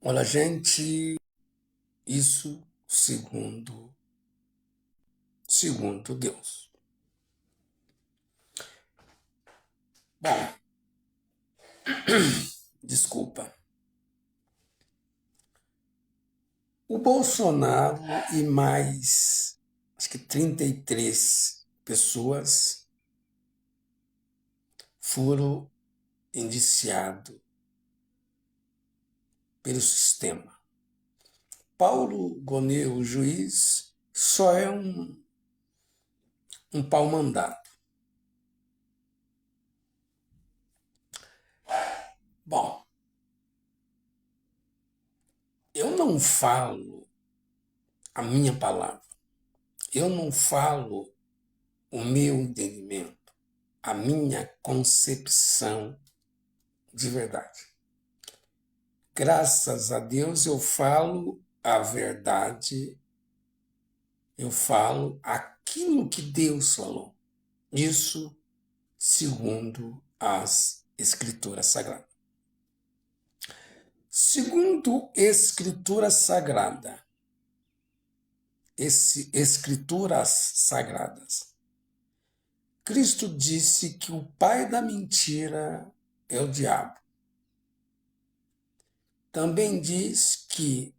Olha, gente, isso segundo Deus. Bom, desculpa. O Bolsonaro e mais, acho que 33 pessoas foram indiciados pelo sistema. Paulo Gonet, o juiz, só é um pau mandado. Bom, eu não falo a minha palavra, eu não falo o meu entendimento, a minha concepção de verdade. Graças a Deus eu falo a verdade, eu falo aquilo que Deus falou. Isso segundo as Escrituras Sagradas. Segundo Escritura Sagrada, Escrituras Sagradas, Cristo disse que o pai da mentira é o diabo. Também diz que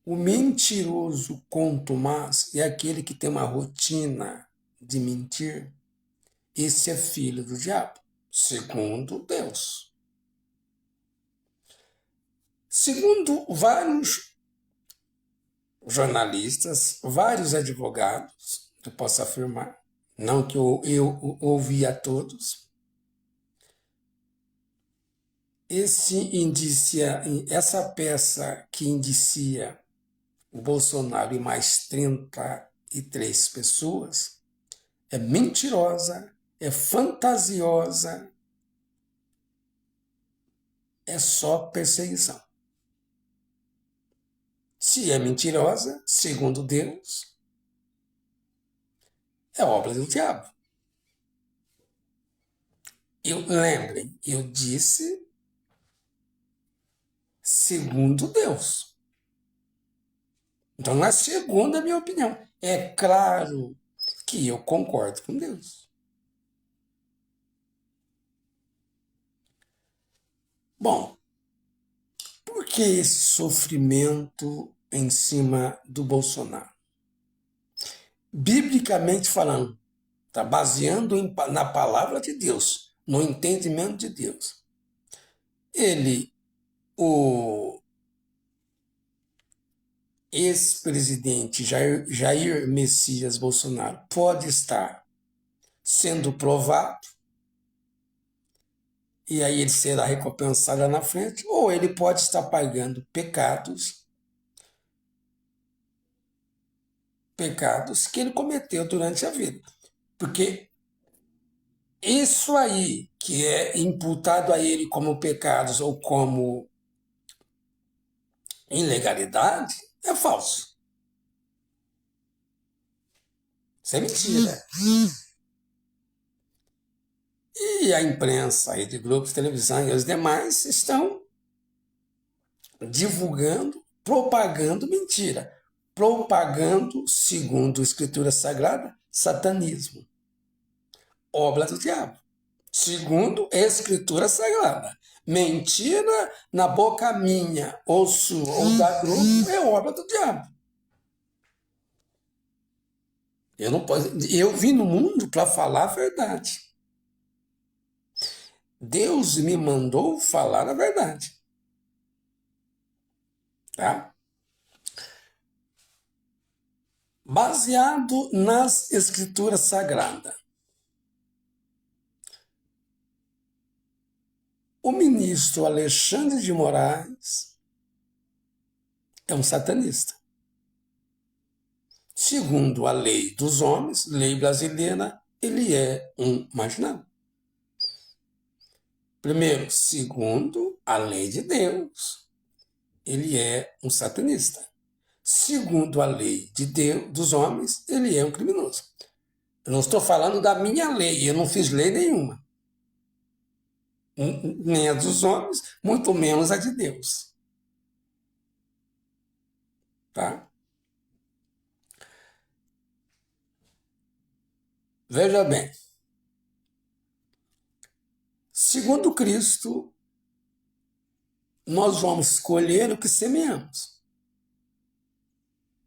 o mentiroso contumaz é aquele que tem uma rotina de mentir. Esse é filho do diabo, segundo Deus. Segundo vários jornalistas, vários advogados, eu posso afirmar, não que eu ouvi a todos, essa peça que indicia o Bolsonaro e mais 33 pessoas é mentirosa, é fantasiosa, é só perseguição. Se é mentirosa, segundo Deus, é obra do diabo. Lembrem, eu disse segundo Deus. Então, não é segundo a minha opinião. É claro que eu concordo com Deus. Bom, por que esse sofrimento em cima do Bolsonaro? Biblicamente falando, está baseando na palavra de Deus, no entendimento de Deus. O ex-presidente Jair Messias Bolsonaro pode estar sendo provado e aí ele será recompensado lá na frente, ou ele pode estar pagando pecados que ele cometeu durante a vida. Porque isso aí que é imputado a ele como pecados ou como ilegalidade é falso. Isso é mentira. E a imprensa, a Rede Globo de televisão e os demais estão divulgando, propagando mentira. Propagando, segundo a Escritura Sagrada, satanismo. Obra do diabo. Segundo a Escritura Sagrada. Mentira na boca minha, ou sua, ou da grupo, é obra do diabo. Eu vim no mundo para falar a verdade. Deus me mandou falar a verdade. Tá? Baseado nas Escrituras Sagradas. O ministro Alexandre de Moraes é um satanista. Segundo a lei dos homens, lei brasileira, ele é um marginal. Primeiro, segundo a lei de Deus, ele é um satanista. Segundo a lei de Deus, dos homens, ele é um criminoso. Eu não estou falando da minha lei, eu não fiz lei nenhuma. Nem a dos homens, muito menos a de Deus. tá? Veja bem, segundo Cristo, nós vamos escolher o que semeamos.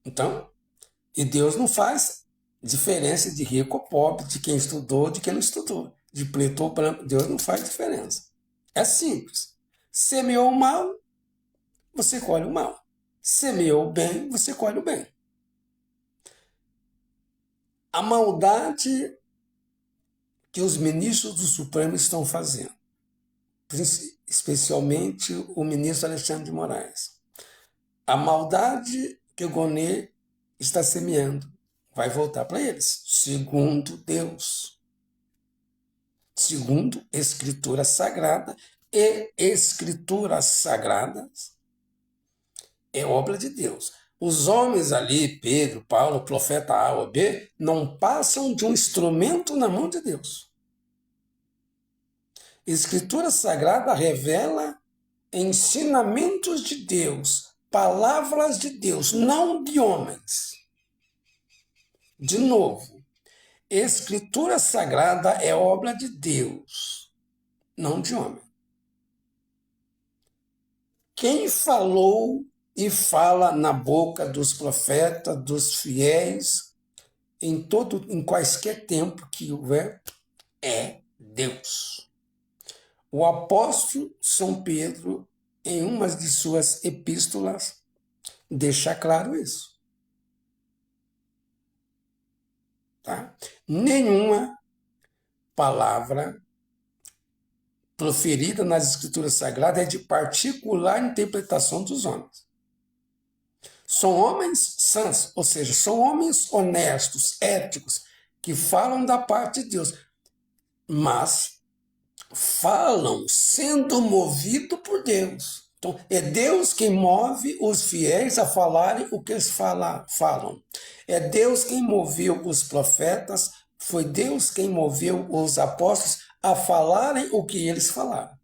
Então, e Deus não faz diferença de rico ou pobre, de quem estudou, de quem não estudou, de preto ou branco. Deus não faz diferença. É simples. Semeou o mal, você colhe o mal. Semeou o bem, você colhe o bem. A maldade que os ministros do Supremo estão fazendo, especialmente o ministro Alexandre de Moraes. A maldade que o Gonê está semeando vai voltar para eles, segundo Deus, segundo Escritura Sagrada, e Escrituras Sagradas é obra de Deus. Os homens ali, Pedro, Paulo, profeta A ou B, não passam de um instrumento na mão de Deus. Escritura Sagrada revela ensinamentos de Deus, palavras de Deus, não de homens. De novo, Escritura Sagrada é obra de Deus, não de homem. Quem falou e fala na boca dos profetas, dos fiéis, em quaisquer tempo que houver, é Deus. O apóstolo São Pedro, em uma de suas epístolas, deixa claro isso. Tá? Nenhuma palavra proferida nas Escrituras Sagradas é de particular interpretação dos homens. São homens sãos, ou seja, são homens honestos, éticos, que falam da parte de Deus, mas falam sendo movidos por Deus. Então, é Deus quem move os fiéis a falarem o que eles falam. É Deus quem moveu os profetas, foi Deus quem moveu os apóstolos a falarem o que eles falaram.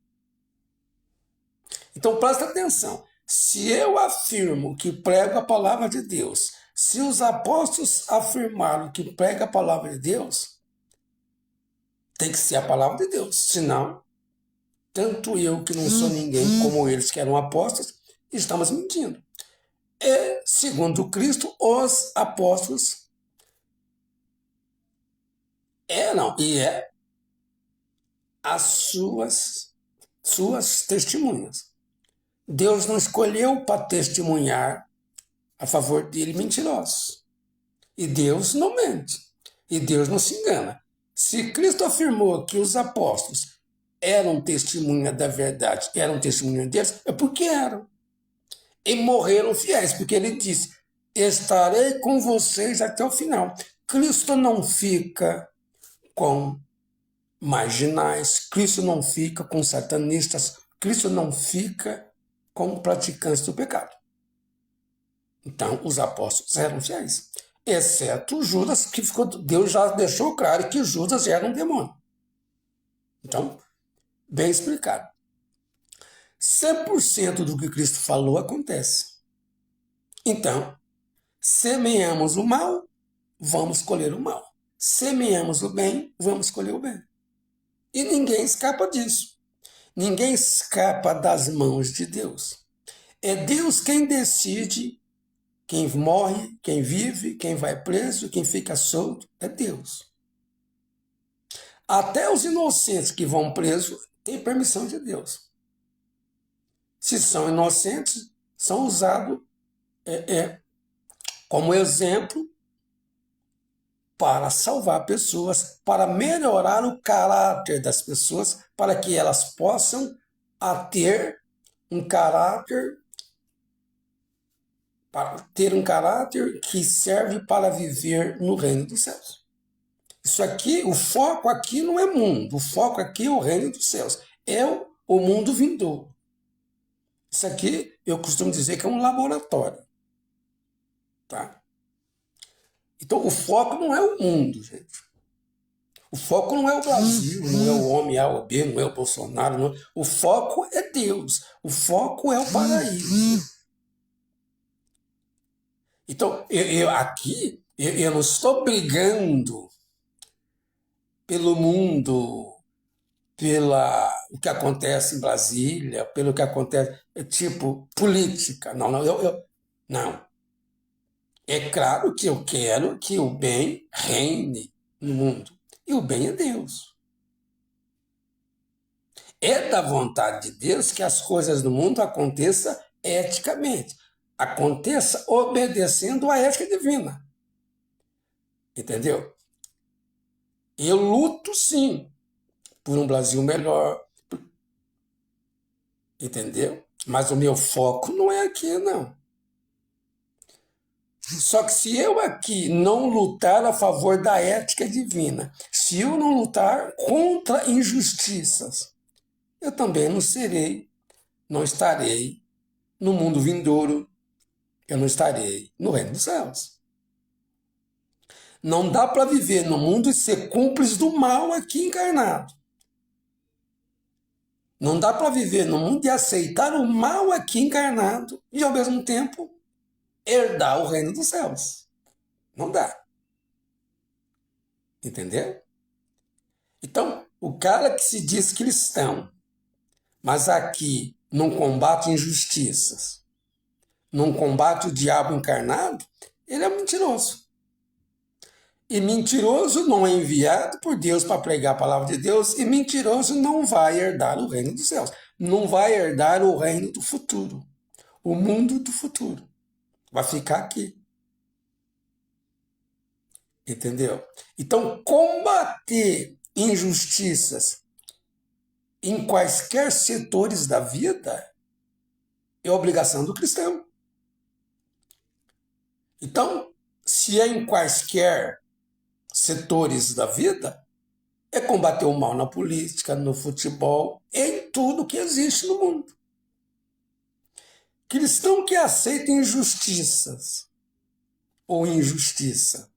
Então, presta atenção. Se eu afirmo que prego a palavra de Deus, se os apóstolos afirmaram que prega a palavra de Deus, tem que ser a palavra de Deus. Senão, tanto eu que não sou ninguém, como eles que eram apóstolos, estamos mentindo. E, segundo Cristo, os apóstolos eram e é as suas testemunhas. Deus não escolheu para testemunhar a favor dele mentirosos. E Deus não mente. E Deus não se engana. Se Cristo afirmou que os apóstolos eram testemunha da verdade, eram testemunha deles, é porque eram. E morreram fiéis, porque ele disse, estarei com vocês até o final. Cristo não fica com marginais, Cristo não fica com satanistas, Cristo não fica com praticantes do pecado. Então, os apóstolos eram fiéis, exceto Judas, que Deus já deixou claro que Judas era um demônio. Então, bem explicado. 100% do que Cristo falou acontece. Então, semeamos o mal, vamos colher o mal. Semeamos o bem, vamos colher o bem. E ninguém escapa disso. Ninguém escapa das mãos de Deus. É Deus quem decide quem morre, quem vive, quem vai preso, quem fica solto. É Deus. Até os inocentes que vão presos têm permissão de Deus. Se são inocentes, são usados como exemplo para salvar pessoas, para melhorar o caráter das pessoas, para que elas possam ter um caráter que serve para viver no reino dos céus. Isso aqui, o foco aqui não é mundo, o foco aqui é o reino dos céus, é o mundo vindouro. Isso aqui eu costumo dizer que é um laboratório, tá? Então, o foco não é o mundo, gente. O foco não é o Brasil, não é o homem A ou B, não é o Bolsonaro. Não. O foco é Deus. O foco é o paraíso. Então, eu não estou brigando pelo mundo, pela o que acontece em Brasília, pelo que acontece, tipo, política. Não, não, não. É claro que eu quero que o bem reine no mundo. E o bem é Deus. É da vontade de Deus que as coisas do mundo aconteçam eticamente. Aconteça obedecendo à ética divina. Entendeu? Eu luto, sim, por um Brasil melhor. Entendeu? Mas o meu foco não é aqui, não. Só que se eu aqui não lutar a favor da ética divina, se eu não lutar contra injustiças, eu também não estarei no mundo vindouro, eu não estarei no reino dos céus. Não dá para viver no mundo e ser cúmplice do mal aqui encarnado. Não dá para viver no mundo e aceitar o mal aqui encarnado e, ao mesmo tempo, herdar o reino dos céus. Não dá. Entendeu? Então, o cara que se diz cristão, mas aqui não combate injustiças, não combate o diabo encarnado, ele é mentiroso. E mentiroso não é enviado por Deus para pregar a palavra de Deus, e mentiroso não vai herdar o reino dos céus. Não vai herdar o reino do futuro, o mundo do futuro. Vai ficar aqui. Entendeu? Então, combater injustiças em quaisquer setores da vida é obrigação do cristão. Então, se é em quaisquer setores da vida, é combater o mal na política, no futebol, em tudo que existe no mundo. Cristão que aceita injustiças, ou injustiça,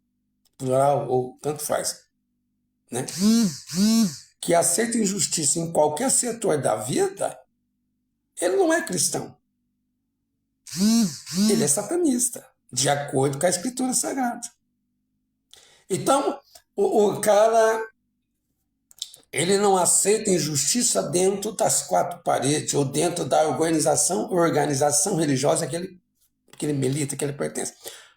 plural ou tanto faz, né? Que aceita injustiça em qualquer setor da vida, ele não é cristão. Ele é satanista, de acordo com a Escritura Sagrada. Então, o cara, ele não aceita injustiça dentro das quatro paredes ou dentro da organização religiosa que ele milita, que ele pertence.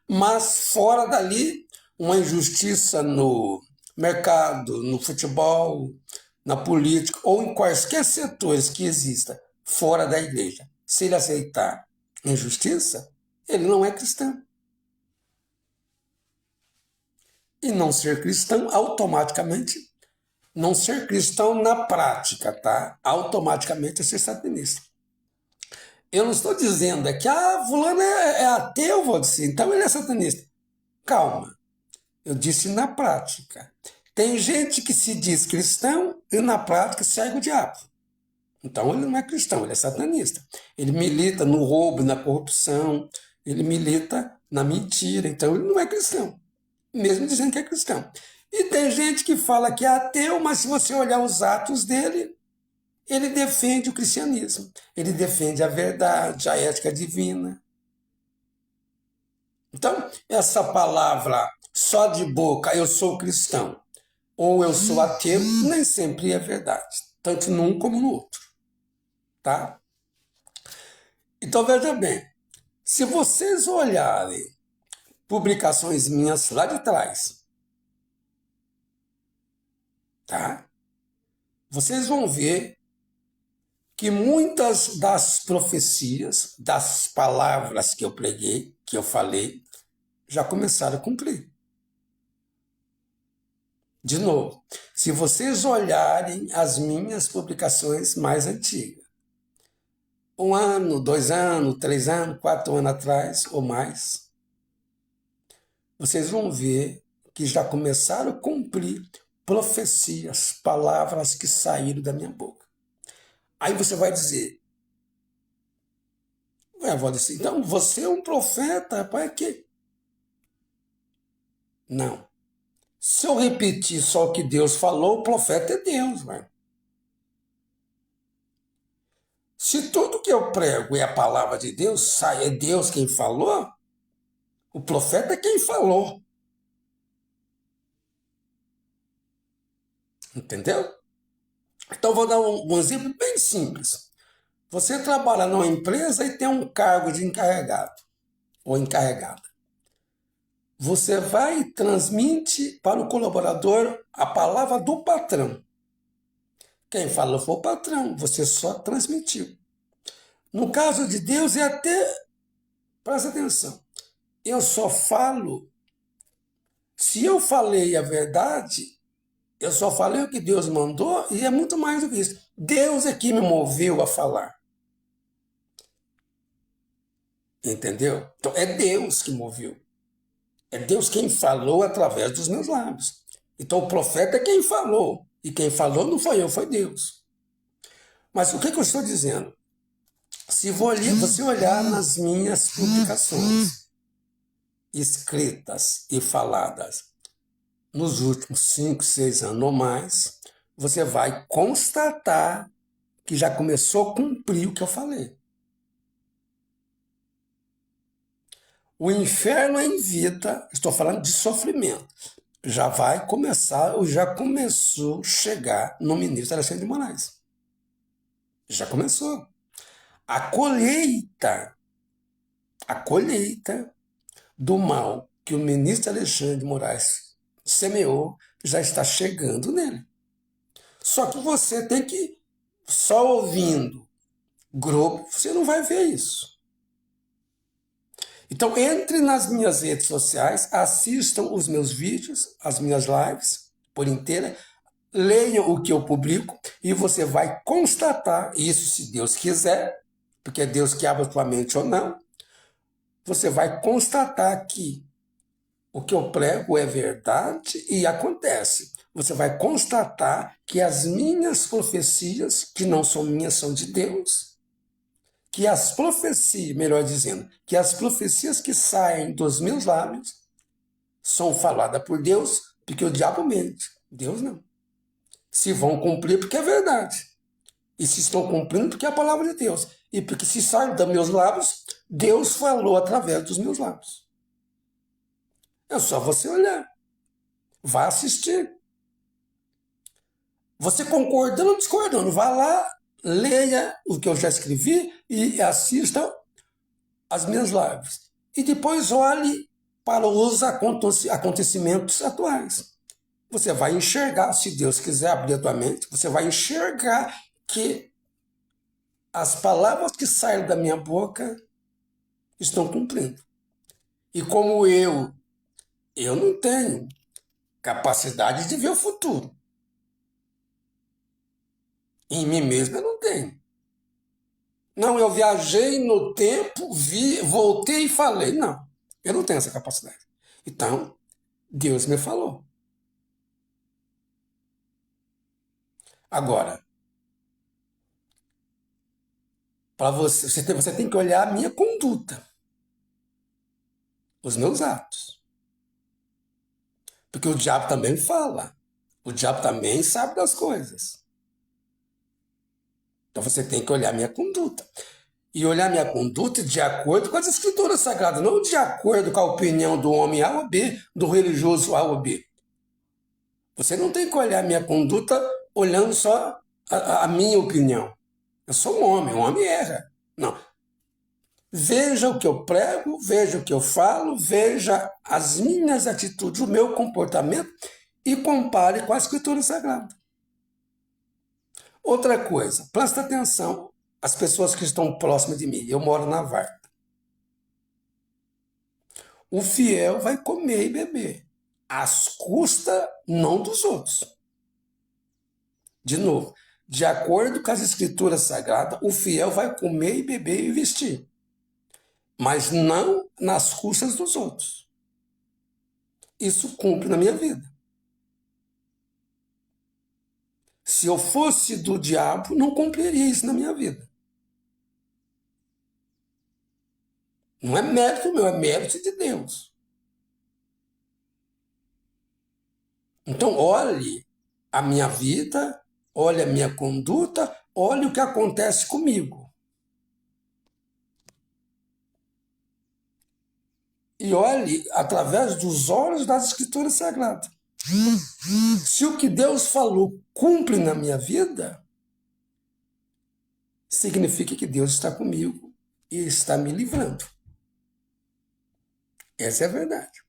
Mas fora dali, uma injustiça no mercado, no futebol, na política ou em quaisquer setores que exista fora da igreja. Se ele aceitar injustiça, ele não é cristão. E não ser cristão, automaticamente, não ser cristão na prática, tá? Automaticamente é ser satanista. Eu não estou dizendo que fulano é ateu, vou dizer, então ele é satanista. Calma, eu disse na prática. Tem gente que se diz cristão e na prática segue o diabo. Então ele não é cristão, ele é satanista. Ele milita no roubo, na corrupção, ele milita na mentira, então ele não é cristão, mesmo dizendo que é cristão. E tem gente que fala que é ateu, mas se você olhar os atos dele, ele defende o cristianismo, ele defende a verdade, a ética divina. Então, essa palavra só de boca, eu sou cristão, ou eu sou ateu, nem sempre é verdade, tanto num como no outro, tá? Então, veja bem, se vocês olharem publicações minhas lá de trás, tá? Vocês vão ver que muitas das profecias, das palavras que eu preguei, que eu falei, já começaram a cumprir. De novo, se vocês olharem as minhas publicações mais antigas, 1 ano, 2 anos, 3 anos, 4 anos atrás ou mais, vocês vão ver que já começaram a cumprir profecias, palavras que saíram da minha boca. Aí você vai dizer, então você é um profeta, rapaz, que? Não. Se eu repetir só o que Deus falou, o profeta é Deus, velho. Se tudo que eu prego é a palavra de Deus, é Deus quem falou, O profeta é quem falou. Entendeu? Então, vou dar um exemplo bem simples. Você trabalha numa empresa e tem um cargo de encarregado ou encarregada. Você vai e transmite para o colaborador a palavra do patrão. Quem falou foi o patrão, você só transmitiu. No caso de Deus, é até, presta atenção, eu só falo, se eu falei a verdade, eu só falei o que Deus mandou e é muito mais do que isso. Deus é que me moveu a falar. Entendeu? Então é Deus que moveu. É Deus quem falou através dos meus lábios. Então o profeta é quem falou. E quem falou não foi eu, foi Deus. Mas o que eu estou dizendo? Se você olhar nas minhas publicações, escritas e faladas, nos últimos 5, 6 anos ou mais, você vai constatar que já começou a cumprir o que eu falei. O inferno em vida, estou falando de sofrimento, já vai começar, ou já começou a chegar no ministro Alexandre de Moraes. Já começou. A colheita do mal que o ministro Alexandre de Moraes semeou já está chegando nele. Só que você tem que, só ouvindo grupo, você não vai ver isso. Então, entre nas minhas redes sociais, assistam os meus vídeos, as minhas lives por inteira, leiam o que eu publico e você vai constatar isso, se Deus quiser, porque é Deus que abre a tua mente ou não, você vai constatar que o que eu prego é verdade e acontece. Você vai constatar que as minhas profecias, que não são minhas, são de Deus, que as profecias, melhor dizendo, que as profecias que saem dos meus lábios são faladas por Deus, porque o diabo mente, Deus não. Se vão cumprir, porque é verdade. E se estão cumprindo, porque é a palavra de Deus. E porque se sai dos meus lábios, Deus falou através dos meus lábios. É só você olhar. Vai assistir. Você concordando ou discordando, vá lá, leia o que eu já escrevi e assista as minhas lives. E depois olhe para os acontecimentos atuais. Você vai enxergar, se Deus quiser abrir a tua mente, você vai enxergar que as palavras que saem da minha boca estão cumprindo. E como eu não tenho capacidade de ver o futuro. Em mim mesmo eu não tenho. Não, eu viajei no tempo, vi, voltei e falei. Não, eu não tenho essa capacidade. Então, Deus me falou. Agora, para você tem que olhar a minha conduta, os meus atos. Porque o diabo também fala. O diabo também sabe das coisas. Então você tem que olhar a minha conduta. E olhar minha conduta de acordo com as escrituras sagradas, não de acordo com a opinião do homem A ou B, do religioso A ou B. Você não tem que olhar minha conduta olhando só a minha opinião. Eu sou um homem erra. Não. Veja o que eu prego, veja o que eu falo, veja as minhas atitudes, o meu comportamento e compare com a escritura sagrada. Outra coisa, presta atenção, as pessoas que estão próximas de mim. Eu moro na Varta. O fiel vai comer e beber, às custas não dos outros. De novo, de acordo com as escrituras sagradas, o fiel vai comer e beber e vestir, mas não nas custas dos outros. Isso cumpre na minha vida. Se eu fosse do diabo, não cumpriria isso na minha vida. Não é mérito meu, é mérito de Deus. Então, olhe a minha vida, olhe a minha conduta, olhe o que acontece comigo. e olhe através dos olhos das Escrituras Sagradas. Se o que Deus falou cumpre na minha vida, significa que Deus está comigo e está me livrando. Essa é a verdade.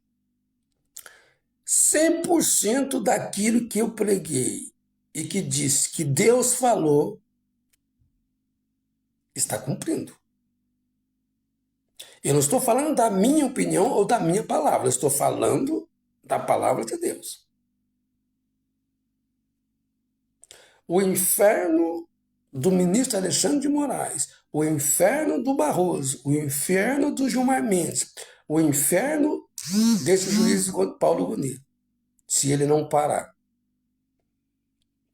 100% daquilo que eu preguei e que disse que Deus falou, está cumprindo. Eu não estou falando da minha opinião ou da minha palavra, eu estou falando da palavra de Deus. O inferno do ministro Alexandre de Moraes, o inferno do Barroso, o inferno do Gilmar Mendes, o inferno desse juiz Paulo Gonet, se ele não parar.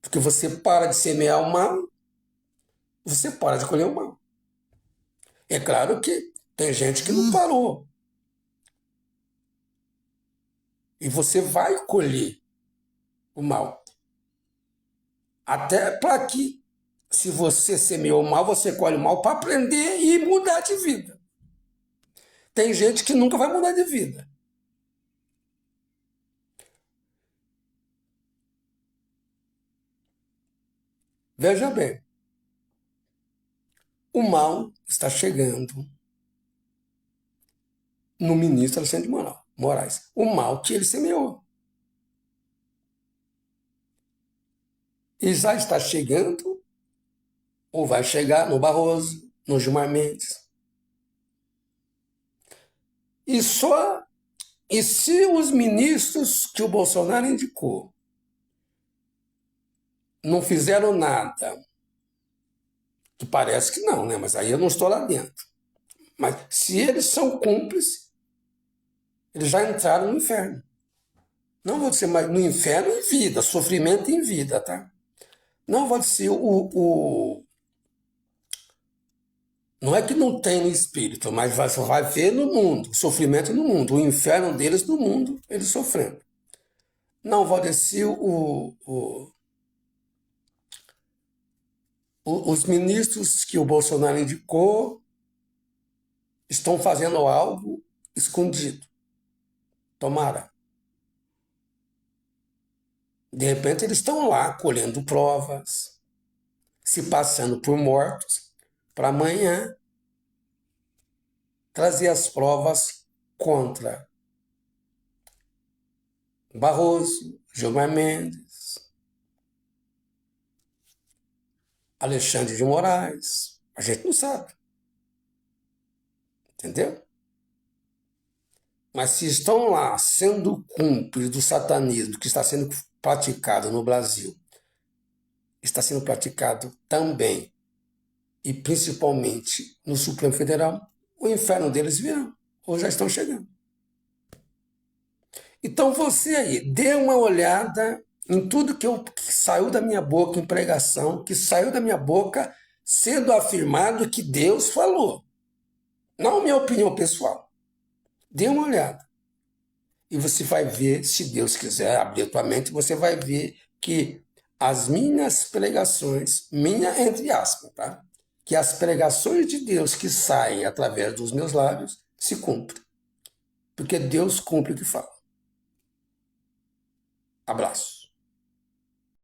Porque você para de semear o mal, você para de colher o mal. É claro que tem gente que não parou. E você vai colher o mal. Até para que, se você semeou o mal, você colhe o mal para aprender e mudar de vida. Tem gente que nunca vai mudar de vida. Veja bem, o mal está chegando no ministro Alexandre de Moraes. O mal que ele semeou. E já está chegando, ou vai chegar no Barroso, no Gilmar Mendes. E se os ministros que o Bolsonaro indicou não fizeram nada, que parece que não, né? Mas aí eu não estou lá dentro. Mas se eles são cúmplices, eles já entraram no inferno. Não vou dizer mais no inferno em vida, sofrimento em vida, tá? Não vou dizer não é que não tem no espírito, mas vai ver no mundo, sofrimento no mundo, o inferno deles no mundo, eles sofrendo. Não vou dizer os ministros que o Bolsonaro indicou estão fazendo algo escondido. Tomara. De repente eles estão lá colhendo provas, se passando por mortos, para amanhã trazer as provas contra Barroso, Gilmar Mendes, Alexandre de Moraes. A gente não sabe. Entendeu? Mas se estão lá sendo cúmplices do satanismo que está sendo praticado no Brasil, está sendo praticado também, e principalmente no Supremo Federal, o inferno deles virá, ou já estão chegando. Então você aí, dê uma olhada em tudo que saiu da minha boca em pregação, que saiu da minha boca sendo afirmado que Deus falou. Não minha opinião pessoal. Dê uma olhada. E você vai ver, se Deus quiser abrir a tua mente, você vai ver que as minhas pregações, minha entre aspas, tá? Que as pregações de Deus que saem através dos meus lábios se cumprem. Porque Deus cumpre o que fala. Abraço.